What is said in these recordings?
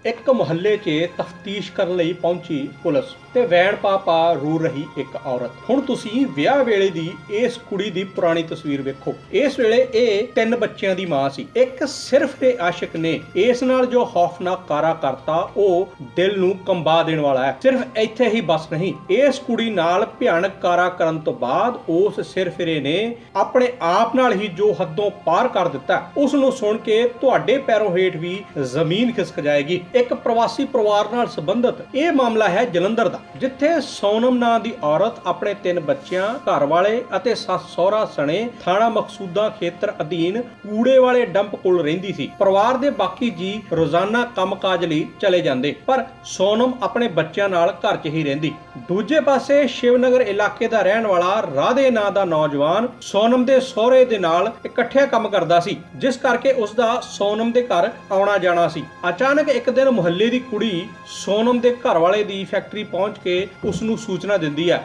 ਇੱਕ ਮੁਹੱਲੇ 'ਚ ਤਫਤੀਸ਼ ਕਰਨ ਲਈ ਪਹੁੰਚੀ ਪੁਲਿਸ ਤੇ ਵੈਣ ਪਾ ਰੂ ਰਹੀ ਇੱਕ ਔਰਤ। ਹੁਣ ਤੁਸੀਂ ਵਿਆਹ ਵੇਲੇ ਦੀ ਇਸ ਕੁੜੀ ਦੀ ਪੁਰਾਣੀ ਤਸਵੀਰ ਵੇਖੋ। ਇਸ ਵੇਲੇ ਇਹ 3 ਬੱਚਿਆਂ ਦੀ ਮਾਂ ਸੀ। ਇੱਕ ਸਿਰਫ ਤੇ ਆਸ਼ਿਕ ਨੇ ਇਸ ਨਾਲ ਜੋ ਖੌਫਨਾਕ ਕਾਰਾ ਕਰਤਾ ਉਹ ਦਿਲ ਨੂੰ ਕੰਬਾ ਦੇਣ ਵਾਲਾ ਹੈ। ਸਿਰਫ ਇੱਥੇ ਹੀ ਬਸ ਨਹੀਂ, ਇਸ ਕੁੜੀ ਨਾਲ ਭਿਆਨਕ ਕਾਰਾ ਕਰਨ ਤੋਂ ਬਾਅਦ ਉਸ ਸਿਰਫਿਰੇ ਨੇ ਆਪਣੇ ਆਪ ਨਾਲ ਹੀ ਜੋ ਹੱਦੋਂ ਪਾਰ ਕਰ ਦਿੱਤਾ, ਉਸ ਨੂੰ ਸੁਣ ਕੇ ਤੁਹਾਡੇ ਪੈਰੋਂ ਹੇਠ ਵੀ ਜ਼ਮੀਨ ਖਿਸਕ ਜਾਏਗੀ। ਇੱਕ ਪ੍ਰਵਾਸੀ ਪਰਿਵਾਰ ਨਾਲ ਸੰਬੰਧਿਤ ਇਹ ਮਾਮਲਾ ਹੈ ਜਲੰਧਰ ਦਾ, ਜਿੱਥੇ ਸੋਨਮ ਨਾਂ ਦੀ ਔਰਤ ਆਪਣੇ 3 ਬੱਚਿਆਂ, ਘਰ ਵਾਲੇ ਅਤੇ ਸੱਸ ਸਹੁਰਾ ਸਣੇ ਥਾਣਾ ਮਕਸੂਦਾ ਖੇਤਰ ਅਧੀਨ ਕੂੜੇ ਵਾਲੇ ਡੰਪ ਕੋਲ ਰਹਿੰਦੀ ਸੀ। ਪਰਿਵਾਰ ਦੇ ਬਾਕੀ ਜੀ ਰੋਜ਼ਾਨਾ ਕੰਮਕਾਜ ਲਈ ਚਲੇ ਜਾਂਦੇ, ਪਰ ਸੋਨਮ ਆਪਣੇ ਬੱਚਿਆਂ ਨਾਲ ਘਰ 'ਚ ਹੀ ਰਹਿੰਦੀ। ਦੂਜੇ ਪਾਸੇ ਸ਼ਿਵਨਗਰ ਇਲਾਕੇ ਦਾ ਰਹਿਣ ਵਾਲਾ ਰਾਧੇ ਨਾਂ ਦਾ ਨੌਜਵਾਨ ਸੋਨਮ ਦੇ ਸਹੁਰੇ ਦੇ ਨਾਲ ਇਕੱਠੇ ਕੰਮ ਕਰਦਾ ਸੀ, ਜਿਸ ਕਰਕੇ ਉਸ ਦਾ ਸੋਨਮ ਦੇ ਘਰ ਆਉਣਾ ਜਾਣਾ ਸੀ। ਅਚਾਨਕ ਇੱਕ ਦਿਨ ਮੁਹੱਲੇ ਦੀ ਕੁੜੀ ਸੋਨਮ ਦੇ ਘਰ ਵਾਲੇ ਦੀ ਫੈਕਟਰੀ ਪਹੁੰਚ ਕੇ ਉਸ ਨੂੰ ਸੂਚਨਾ ਦਿੰਦੀ ਹੈ।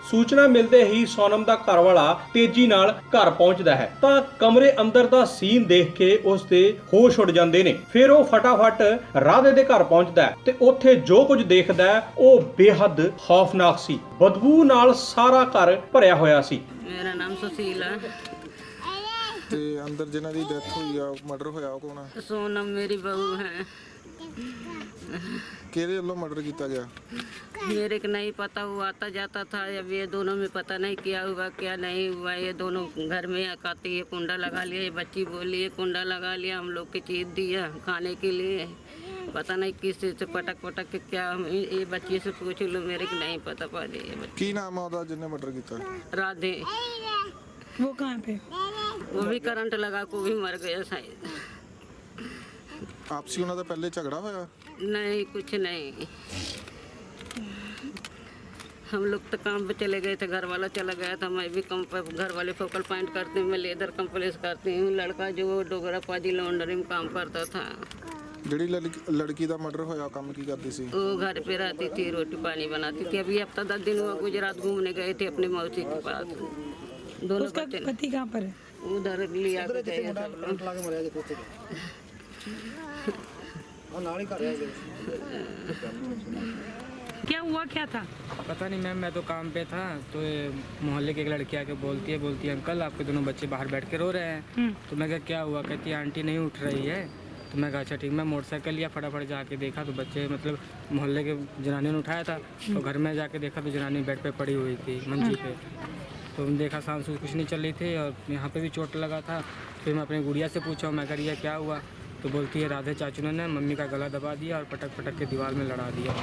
ਸੂਚਨਾ ਮਿਲਦੇ ਹੀ ਸੋਨਮ ਦਾ ਘਰ ਵਾਲਾ ਤੇਜ਼ੀ ਨਾਲ ਘਰ ਪਹੁੰਚਦਾ ਹੈ ਤਾਂ ਕਮਰੇ ਅੰਦਰ ਦਾ ਸੀਨ ਦੇਖ ਕੇ ਉਸ ਦੇ ਹੋਸ਼ ਉੱਡ ਜਾਂਦੇ ਨੇ। ਫਿਰ ਉਹ ਫਟਾਫਟ ਰਾਧੇ ਦੇ ਘਰ ਪਹੁੰਚਦਾ ਹੈ ਤੇ ਉੱਥੇ ਜੋ ਕੁਝ ਦੇਖਦਾ ਹੈ ਉਹ ਬੇਹੱਦ ਖੌਫਨਾਕ ਸੀ। ਬਦਬੂ ਨਾਲ ਸਾਰਾ ਘਰ ਭਰਿਆ ਹੋਇਆ ਸੀ। ਮੇਰਾ ਨਾਮ ਸੁਸ਼ੀਲ ਹੈ ਤੇ ਅੰਦਰ ਜਿਨ੍ਹਾਂ ਦੀ ਡੈਥ ਹੋਈ ਆ, ਮਰਡਰ ਹੋਇਆ, ਉਹ ਕੌਣ ਹੈ? सोनम मेरी बहू है। ਕਿਹਦੇ ਵੱਲੋਂ ਮਰਡਰ ਕੀਤਾ ਗਿਆ? मेरे को नहीं पता, वो आता जाता था। अब ये दोनों में पता नहीं क्या हुआ क्या नहीं हुआ। ये दोनों घर में आती है, कुंडा लगा लिया। ये बच्ची बोली है कुंडा लगा लिया, हम लोग की चीज़ दिया खाने के लिए। पता नहीं किस चीज़ से पटक के क्या, ये बच्ची से पूछ लो, मेरे को नहीं पता पाजी। ये बच्ची ਕੀ ਨਾਮ ਆ ਉਹਦਾ ਜਿਹਨੇ ਮਰਡਰ ਕੀਤਾ? राधे, वो कहाँ पे? वो भी करंट लगा को भी मर गया शायद। ਆਪਸੀ ਉਹਨਾਂ ਦਾ ਪਹਿਲੇ ਝਗੜਾ ਹੋਇਆ? नहीं कुछ नहीं, हम लोग तो काम पे चले गए थे, घर वाला चला गया था। मैं भी घर वाले फोकल पॉइंट करती हूँ, मैं लेदर कंप्लेस करती हूँ। लड़का जो डोगरा पाजी लॉन्ड्री में काम करता था। ਜਿਹੜੀ ਲੜਕੀ ਦਾ ਮਰਡਰ ਹੋਇਆ ਕੰਮ ਕੀ ਕਰਦੀ ਸੀ? वो घर पे रहती थी, रोटी पानी बनाती थी। अभी हफ्ता 10 दिन हुआ गुजरात घूमने गए थे अपनी मौसी के पास। दोनों उसका बच्चे पति कहाँ पर है? उधर लिया के गए सब लोग। क्या हुआ क्या था? पता नहीं मैम, मैं तो काम पे था तो ये मोहल्ले की एक लड़की आके बोलती है अंकल आपके दोनों बच्चे बाहर बैठ के रो रहे हैं। तो मैं कहा क्या हुआ? कहती है आंटी नहीं उठ रही है। तो मैं कहा अच्छा ठीक। मैं मोटरसाइकिल लिया, फटाफट जाके देखा तो बच्चे मतलब मोहल्ले के जनानी ने उठाया था। तो घर में जाके देखा तो जनानी बेड पे पड़ी हुई थी, मंजी पे। तो देखा सांस कुछ नहीं चल रही थी और यहाँ पे भी चोट लगा था। फिर मैं अपनी गुड़िया से पूछा, मैं कह क्या हुआ? तो बोलती है राधे चाचू ने मम्मी का गला दबा दिया और पटक के दीवार में लड़ा दिया।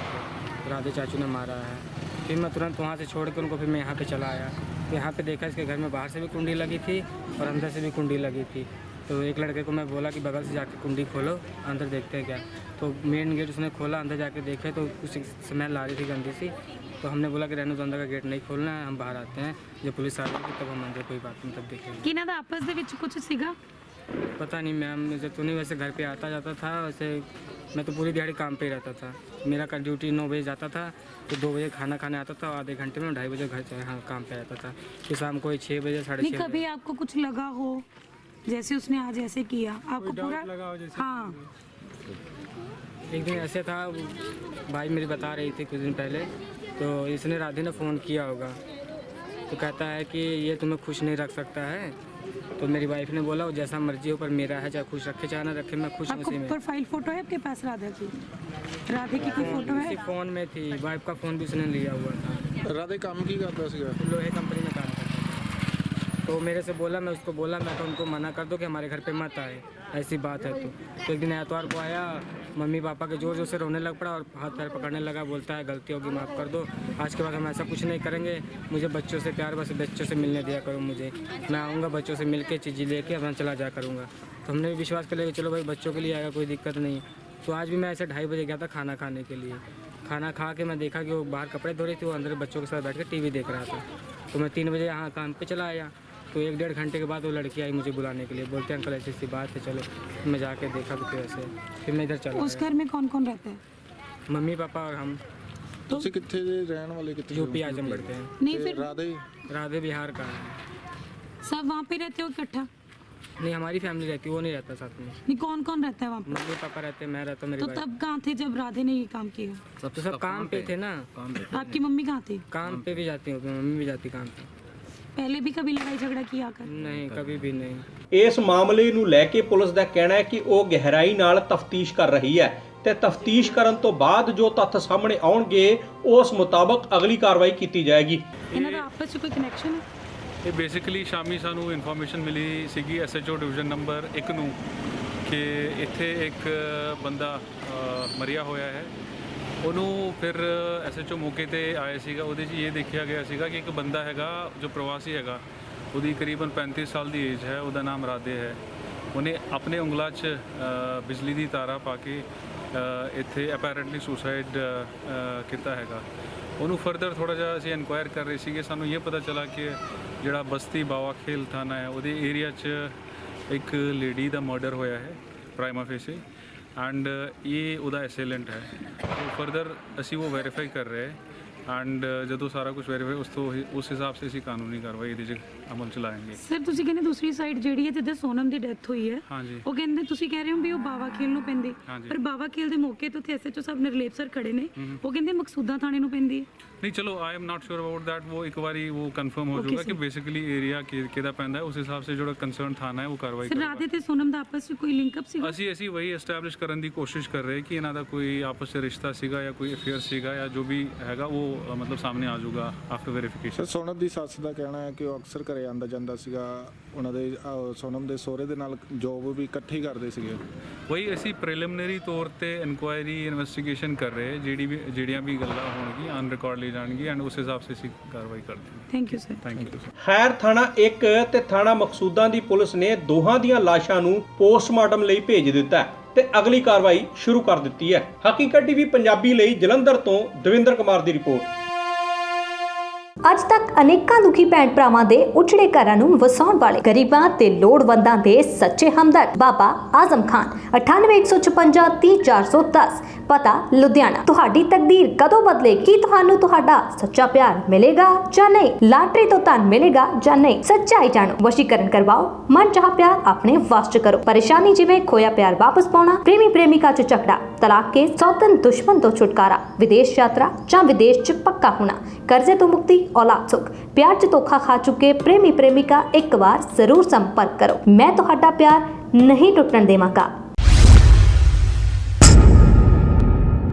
राधे चाचू ने मारा है। फिर मैं तुरंत वहाँ से छोड़ के उनको फिर मैं यहाँ पे चला आया। तो यहाँ पे देखा इसके घर में बाहर से भी कुंडी लगी थी और अंदर से भी कुंडी लगी थी। तो एक लड़के को मैं बोला कि बगल से जाके कुंडी खोलो, अंदर देखते हैं क्या। तो मेन गेट उसने खोला, अंदर जाके देखे तो कुछ स्मेल आ रही थी गंदी सी। तो हमने बोला कि रहने दो, अंदर का गेट नहीं खोलना है, हम बाहर आते हैं। जब पुलिस आ जाएगी तब हम अंदर कोई बात नहीं तब देखेंगे। कि ना था आपस ਦੇ ਵਿੱਚ कुछ सीगा? पता नहीं मैम, मुझे तो नहीं। वैसे घर पे आता जाता था, वैसे मैं तो पूरी दिहाड़ी काम पे ही रहता था। मेरा का ड्यूटी 9 बजे जाता था, तो 2 बजे खाना खाने आता था, आधे घंटे में 2:30 बजे घर से हाँ काम पे आता था। फिर शाम को 6 बजे 6:30 नहीं, बजे। कभी आपको कुछ लगा हो जैसे उसने आज ऐसे किया आपको पूरा? लगा हो जैसे? हाँ, एक दिन ऐसे था, भाई मेरी बता रही थी कुछ दिन पहले, तो इसने राधे ने फ़ोन किया होगा तो कहता है कि ये तुम्हें खुश नहीं रख सकता है। तो मेरी वाइफ ने बोला जैसा मर्जी हो पर मेरा है, चाहे खुश रखे चाहे ना रखे, मैं खुश हूँ आपको उसी में। प्रोफाइल फोटो है आपके पास राधा की? राधे की कोई फोटो है? उसी फ़ोन में थी, वाइफ का फ़ोन भी उसने लिया हुआ था। ਰਾਧੇ ਕੰਮ ਕੀ ਕਰਦਾ ਸੀਗਾ? लोहे कंपनी में काम करता था। तो मेरे से बोला, मैं उसको बोला, मैं तो उनको मना कर दो कि हमारे घर पे मत आए, ऐसी बात है। तो एक दिन एतवार को आया, मम्मी पापा के जोर जोर से रोने लग पड़ा और हाथ पैर पकड़ने लगा। बोलता है गलती होगी माफ़ कर दो, आज के बाद हम ऐसा कुछ नहीं करेंगे। मुझे बच्चों से प्यार, बस बच्चों से मिलने दिया करो मुझे। मैं आऊँगा बच्चों से मिल के चीज़ें लेके अपना चला जा करूँगा। तो हमने भी विश्वास कर लिया कि चलो भाई बच्चों के लिए आएगा, कोई दिक्कत नहीं। तो आज भी मैं ऐसे 2:30 बजे गया था खाना खाने के लिए। खाना खा के मैं देखा कि वो बाहर कपड़े धो रही थी, वो अंदर बच्चों के साथ बैठ कर टीवी देख रहा था। तो मैं 3 बजे यहाँ काम पे चला आया। तो 1-1.5 घंटे के बाद वो लड़की आई मुझे बुलाने के लिए, बोलते हैं अंकल ऐसी ऐसी बात है, चलो। मैं जाके देखा तो फिर ऐसे फिर मैं इधर चला उस गया। घर में कौन कौन रहता है? मम्मी पापा और हम। ਤੁਸੀਂ ਕਿੱਥੇ ਦੇ ਰਹਿਣ ਵਾਲੇ? ਕਿੱਥੇ? यूपी आजमगढ़ के हैं। नहीं, फिर ਰਾਧੇ? राधे बिहार का है। सब वहाँ पे रहते हो इकट्ठा? नहीं हमारी फैमिली रहती है, वो नहीं रहता साथ में। नहीं, कौन कौन रहता है वहाँ पे? मम्मी पापा रहते, मैं रहता, मेरी तो भाई। तब कहाँ थे जब राधे ने ये काम किया? तो सब काम पे थे ना, आपकी मम्मी कहाँ थी? काम पे भी जाती हूँ, मम्मी भी जाती काम पे। पहले भी कभी लड़ाई झगड़ा किया कर? नहीं, कभी भी नहीं। ਇਸ ਮਾਮਲੇ ਨੂੰ ਲੈ ਕੇ ਪੁਲਿਸ ਦਾ ਕਹਿਣਾ ਹੈ ਕਿ ਉਹ ਗਹਿਰਾਈ ਨਾਲ ਤਫਤੀਸ਼ ਕਰ ਰਹੀ ਹੈ ਤੇ ਤਫਤੀਸ਼ ਕਰਨ ਤੋਂ ਬਾਅਦ ਜੋ ਤੱਥ ਸਾਹਮਣੇ ਆਉਣਗੇ ਉਸ ਮੁਤਾਬਕ ਅਗਲੀ ਕਾਰਵਾਈ ਕੀਤੀ ਜਾਏਗੀ। ਇਹਨਾਂ ਦਾ ਆਪਸ 'ਚ ਕੋਈ ਕਨੈਕਸ਼ਨ ਹੈ? ਇਹ ਬੇਸਿਕਲੀ ਸ਼ਾਮੀ ਸਾਨੂੰ ਇਨਫੋਰਮੇਸ਼ਨ ਮਿਲੀ ਸੀਗੀ ਐਸਐਚਓ ਡਿਵੀਜ਼ਨ ਨੰਬਰ 1 ਨੂੰ ਕਿ ਇੱਥੇ ਇੱਕ ਬੰਦਾ ਮਰਿਆ ਹੋਇਆ ਹੈ। ਉਹਨੂੰ ਫਿਰ ਐਸਐਚਓ ਮੌਕੇ ਤੇ ਆਏ ਸੀਗਾ, ਉਹਦੇ 'ਚ ਇਹ ਦੇਖਿਆ ਗਿਆ ਸੀਗਾ ਕਿ ਇੱਕ ਬੰਦਾ ਹੈਗਾ ਜੋ ਪ੍ਰਵਾਸੀ ਹੈਗਾ, ਉਹਦੀ ਕਰੀਬਨ 35 ਸਾਲ ਦੀ ਏਜ ਹੈ, ਉਹਦਾ ਨਾਮ ਰਾਧੇ ਹੈ। ਉਹਨੇ ਆਪਣੇ ਉਂਗਲਾਂ 'ਚ ਬਿਜਲੀ ਦੀ ਤਾਰਾਂ ਪਾ ਕੇ ਇੱਥੇ ਅਪੈਰੈਂਟਲੀ ਸੁਸਾਈਡ ਕੀਤਾ ਹੈਗਾ। ਉਹਨੂੰ ਫਰਦਰ ਥੋੜ੍ਹਾ ਜਿਹਾ ਅਸੀਂ ਇਨਕੁਆਇਰ ਕਰ ਰਹੇ ਸੀਗੇ, ਸਾਨੂੰ ਇਹ ਪਤਾ ਚੱਲਾ ਕਿ ਜਿਹੜਾ ਬਸਤੀ ਬਾਵਾ ਖੇਲ ਥਾਣਾ ਹੈ ਉਹਦੇ ਏਰੀਆ 'ਚ ਇੱਕ ਲੇਡੀ ਦਾ ਮਰਡਰ ਹੋਇਆ ਹੈ ਪ੍ਰਾਈਮਾ ਫੇਸੇ, ਐਂਡ ਇਹ ਉਹਦਾ ਅਸੇਲੈਂਟ ਹੈ। ਫਰਦਰ ਅਸੀਂ ਉਹ ਵੈਰੀਫਾਈ ਕਰ ਰਹੇ ਐਂਡ ਜਦੋਂ ਸਾਰਾ ਕੁਝ ਵੈਰੀਫਾਈ ਉਸ ਹਿਸਾਬ ਸੇ ਅਸੀਂ ਕਾਨੂੰਨੀ ਕਾਰਵਾਈ ਇਹਦੇ 'ਚ ਅਮਲ ਚ ਲਾਏਂਗੇ। ਸਰ ਤੁਸੀਂ ਕਹਿੰਦੇ ਦੂਸਰੀ ਸਾਈਡ ਜਿਹੜੀ ਹੈ ਜਿੱਦਾਂ ਸੋਨਮ ਦੀ ਡੈਥ ਹੋਈ ਹੈ, ਹਾਂਜੀ ਉਹ ਕਹਿੰਦੇ ਤੁਸੀਂ ਕਹਿ ਰਹੇ ਹੋ ਵੀ ਉਹ ਬਾਵਾ ਖੇਲ ਨੂੰ ਪੈਂਦੀ, ਹਾਂਜੀ। ਪਰ ਬਾਵਾ ਖੇਲ ਦੇ ਮੌਕੇ ਤੇ ਉੱਥੇ ਐਸਐਚਓ ਸਾਹਿਬ ਨਿਰਲੇਪ ਸਰ ਖੜੇ ਨੇ, ਉਹ ਕਹਿੰਦੇ ਮਕਸੂਦਾ ਥਾਣੇ ਨੂੰ ਪੈਂਦੀ ਹੈ। ਨਹੀਂ ਚਲੋ I am not sure about that, ਉਹ ਇੱਕ ਵਾਰੀ ਉਹ ਕਨਫਰਮ ਹੋ ਜਾਊਗਾ ਕਿ ਬੇਸਿਕਲੀ ਏਰੀਆ ਕਿਹਦਾ ਪੈਂਦਾ ਹੈ, ਉਸ ਹਿਸਾਬ ਸੇ ਜਿਹੜਾ ਕੰਸਰਨ ਥਾਣਾ ਹੈ ਉਹ ਕਾਰਵਾਈ ਸਰ ਕਰੇਗਾ। ਰਾਧੇ ਤੇ ਸੋਨਮ ਦਾ ਆਪਸ 'ਚ ਕੋਈ ਲਿੰਕਅਪ ਸੀਗਾ? ਅਸੀਂ ਵਹੀ ਐਸਟੈਬਲਿਸ਼ ਕਰਨ ਦੀ ਕੋਸ਼ਿਸ਼ ਕਰ ਰਹੇ ਕਿ ਇਹਨਾਂ ਦਾ ਕੋਈ ਆਪਸ 'ਚ ਰਿਸ਼ਤਾ ਸੀਗਾ ਜਾਂ ਕੋਈ ਅਫੇਅਰ ਸੀਗਾ ਜਾਂ ਜੋ ਵੀ ਹੈਗਾ ਉਹ ਮਤਲਬ ਸਾਹਮਣੇ ਆ ਜਾਊਗਾ ਆਫਟਰ ਵੈਰੀਫਿਕੇਸ਼ਨ। ਸਰ ਸੋਨਮ ਦੀ ਸੱਸ ਦਾ ਕਹਿਣਾ ਹੈ ਕਿ ਉਹ ਅਕਸਰ ਘਰੇ ਆਉਂਦਾ ਜਾਂਦਾ ਸੀਗਾ, ਉਹਨਾਂ ਦੇ ਸੋਨਮ ਦੇ ਸਹੁਰੇ ਦੇ ਨਾਲ ਜੋਬ ਵੀ ਇਕੱਠੇ ਹੀ ਕਰਦੇ ਸੀਗੇ। ਵਹੀ ਅਸੀਂ ਪ੍ਰੀਲਿਮਿਨਰੀ ਤੌਰ ਤੇ ਇਨਕੁਆਇਰੀ ਇਨਵੈਸਟੀਗੇਸ਼ਨ ਕਰ ਰਹੇ, ਜਿਹੜੀਆਂ ਵੀ ਗੱਲਾਂ ਹੋਣਗੀਆਂ ਔਨ ਰਿਕਾਰਡ ਲਈ ਜਾਣਗੀਆਂ ਐਂਡ ਉਸ ਹਿਸਾਬ ਸੇ ਅਸੀਂ ਕਾਰਵਾਈ ਕਰਦੇ ਹਾਂ। Thank you sir. Thank you. ਖੈਰ ਥਾਣਾ 1 ਤੇ ਥਾਣਾ ਮਕਸੂਦਾਂ ਦੀ ਪੁਲਿਸ ਨੇ ਦੋਹਾਂ ਦੀਆਂ ਲਾਸ਼ਾਂ ਨੂੰ ਪੋਸਟਮਾਰਟਮ ਲਈ ਭੇਜ ਦਿੱਤਾ ਹੈ ਤੇ ਅਗਲੀ ਕਾਰਵਾਈ ਸ਼ੁਰੂ ਕਰ ਦਿੱਤੀ ਹੈ। ਹਕੀਕਤ ਟੀਵੀ ਪੰਜਾਬੀ ਲਈ ਜਲੰਧਰ ਤੋਂ ਦਵਿੰਦਰ ਕੁਮਾਰ ਦੀ ਰਿਪੋਰਟ। ਅੱਜ ਤੱਕ ਅਨੇਕਾਂ ਦੁਖੀ ਭੈਣ ਭਰਾਵਾਂ ਦੇ ਉਜੜੇ ਘਰਾਂ ਨੂੰ ਵਸਾਉਣ ਵਾਲੇ ਗਰੀਬਾਂ ਤੇ ਲੋੜਵੰਦਾਂ ਦੇ ਸੱਚੇ ਹਮਦਰਦ ਬਾਬਾ ਆਜ਼ਮ ਖਾਨ 9815 30410 ਪਤਾ ਲੁਧਿਆਣਾ। ਤੁਹਾਡੀ ਤਕਦੀਰ ਕਦੋਂ ਬਦਲੇਗੀ? ਕੀ ਤੁਹਾਨੂੰ ਤੁਹਾਡਾ ਸੱਚਾ ਪਿਆਰ ਮਿਲੇਗਾ ਜਾਂ ਨਹੀਂ? ਲਾਟਰੀ ਤੋਂ ਧਨ ਮਿਲੇਗਾ ਜਾਂ ਨਹੀਂ? ਸੱਚਾਈ ਜਾਣੋ, ਵਸ਼ੀਕਰਨ ਕਰਵਾਓ, ਮਨ ਚਾਹ ਪਿਆਰ ਆਪਣੇ ਵਾਸ ਚ ਕਰੋ। ਪਰੇਸ਼ਾਨੀ ਜਿਵੇਂ ਖੋਇਆ ਪਿਆਰ ਵਾਪਸ ਪਾਉਣਾ, ਪ੍ਰੇਮੀ ਪ੍ਰੇਮਿਕਾ ਚ ਝਗੜਾ, ਤਲਾਕ ਕੇਸ, ਸੌਤਨ ਦੁਸ਼ਮਣ ਤੋਂ ਛੁਟਕਾਰਾ, ਵਿਦੇਸ਼ ਯਾਤਰਾ ਜਾਂ ਵਿਦੇਸ਼ ਚ ਪੱਕਾ ਹੋਣਾ, ਕਰਜ਼ੇ ਤੋਂ ਮੁਕਤੀ, औलाद सुख, प्यार च धोखा खा चुके प्रेमी प्रेमिका एक बार जरूर संपर्क करो। मैं तुहाडा प्यार नहीं टुटन देवांगा।